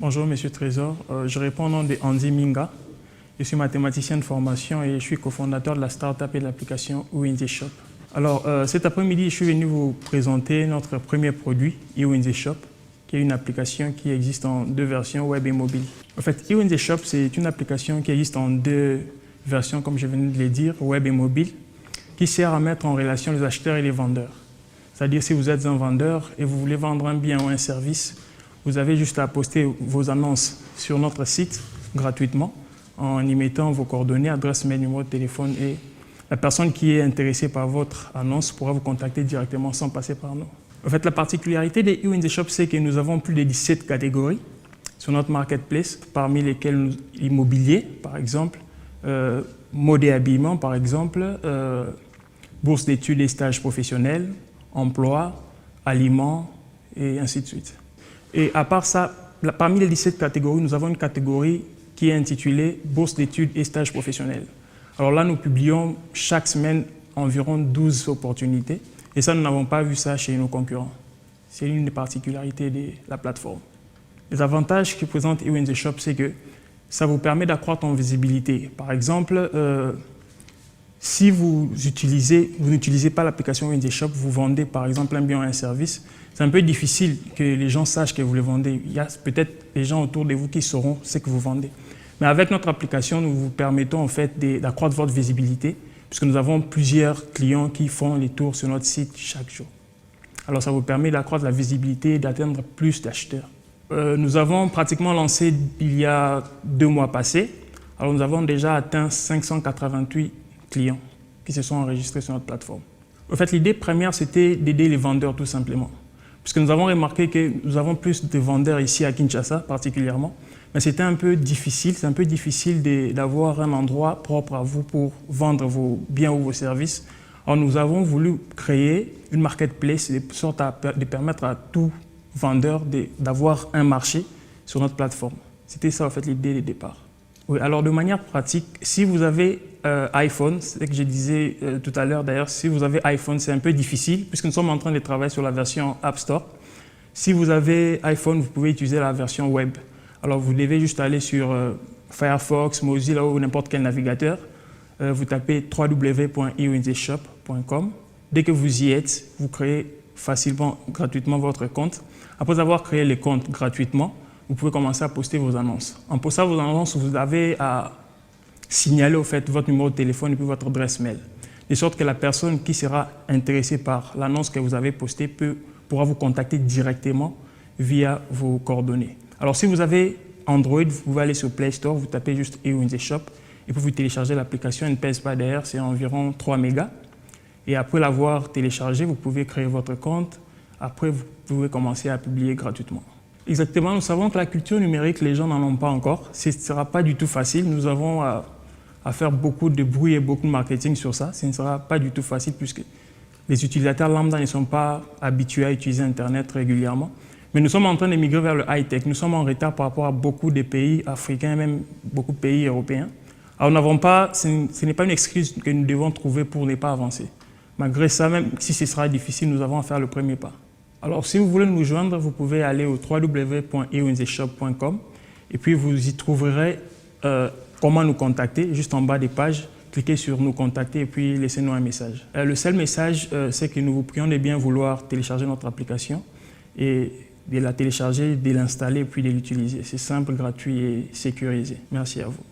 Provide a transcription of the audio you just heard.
Bonjour Monsieur Trésor, je réponds au nom de Andy Minga. Je suis mathématicien de formation et je suis cofondateur de la start-up et de l'application eWinzyShop. Alors cet après-midi, je suis venu vous présenter notre premier produit, eWinzyShop, qui est une application qui existe en deux versions, web et mobile. En fait, eWinzyShop, c'est une application qui existe en deux versions, comme je venais de le dire, web et mobile, qui sert à mettre en relation les acheteurs et les vendeurs. C'est-à-dire si vous êtes un vendeur et vous voulez vendre un bien ou un service, vous avez juste à poster vos annonces sur notre site gratuitement en y mettant vos coordonnées, adresse mail, numéro de téléphone, et la personne qui est intéressée par votre annonce pourra vous contacter directement sans passer par nous. En fait, la particularité de eWinzyShop, c'est que nous avons plus de 17 catégories sur notre marketplace, parmi lesquelles l'immobilier, par exemple, mode et habillement, par exemple, bourse d'études et stages professionnels, emploi, aliments, et ainsi de suite. Et à part ça, parmi les 17 catégories, nous avons une catégorie qui est intitulée bourse d'études et stages professionnels. Alors là, nous publions chaque semaine environ 12 opportunités. Et ça, nous n'avons pas vu ça chez nos concurrents. C'est l'une des particularités de la plateforme. Les avantages que présente eWinzyShop, c'est que ça vous permet d'accroître en visibilité. Par exemple, si vous n'utilisez pas l'application eWinzyShop, vous vendez par exemple un bien ou un service, c'est un peu difficile que les gens sachent que vous le vendez. Il y a peut-être des gens autour de vous qui sauront ce que vous vendez. Mais avec notre application, nous vous permettons en fait d'accroître votre visibilité, puisque nous avons plusieurs clients qui font les tours sur notre site chaque jour. Alors ça vous permet d'accroître la visibilité et d'atteindre plus d'acheteurs. Nous avons pratiquement lancé il y a 2 mois passés. Alors nous avons déjà atteint 588 clients qui se sont enregistrés sur notre plateforme. En fait, l'idée première, c'était d'aider les vendeurs tout simplement. Puisque nous avons remarqué que nous avons plus de vendeurs ici à Kinshasa particulièrement, mais c'était un peu difficile, c'est un peu difficile d'avoir un endroit propre à vous pour vendre vos biens ou vos services. Alors nous avons voulu créer une marketplace de sorte de permettre à tout vendeur d'avoir un marché sur notre plateforme. C'était ça en fait l'idée de départ. Oui, alors de manière pratique, si vous avez iPhone, c'est ce que je disais tout à l'heure d'ailleurs, si vous avez iPhone, c'est un peu difficile puisque nous sommes en train de travailler sur la version App Store. Si vous avez iPhone, vous pouvez utiliser la version web. Alors vous devez juste aller sur Firefox, Mozilla ou n'importe quel navigateur. Vous tapez www.ewinzyshop.com. Dès que vous y êtes, vous créez facilement, gratuitement votre compte. Après avoir créé le compte gratuitement, vous pouvez commencer à poster vos annonces. En postant vos annonces, vous avez à signaler au fait votre numéro de téléphone et puis votre adresse mail. De sorte que la personne qui sera intéressée par l'annonce que vous avez postée pourra vous contacter directement via vos coordonnées. Alors si vous avez Android, vous pouvez aller sur Play Store, vous tapez juste eWinzyShop et puis vous téléchargez l'application, elle ne pèse pas d'ailleurs, c'est environ 3 mégas. Et après l'avoir téléchargé, vous pouvez créer votre compte. Après, vous pouvez commencer à publier gratuitement. Exactement, nous savons que la culture numérique, les gens n'en ont pas encore. Ce ne sera pas du tout facile. Nous avons à faire beaucoup de bruit et beaucoup de marketing sur ça. Ce ne sera pas du tout facile puisque les utilisateurs lambda ne sont pas habitués à utiliser Internet régulièrement. Mais nous sommes en train de migrer vers le high-tech. Nous sommes en retard par rapport à beaucoup de pays africains, même beaucoup de pays européens. Alors ce n'est pas une excuse que nous devons trouver pour ne pas avancer. Malgré ça, même si ce sera difficile, nous avons à faire le premier pas. Alors, si vous voulez nous joindre, vous pouvez aller au www.ewinzyshop.com et puis vous y trouverez comment nous contacter. Juste en bas des pages, cliquez sur nous contacter et puis laissez-nous un message. Le seul message, c'est que nous vous prions de bien vouloir télécharger notre application et de la télécharger, de l'installer et puis de l'utiliser. C'est simple, gratuit et sécurisé. Merci à vous.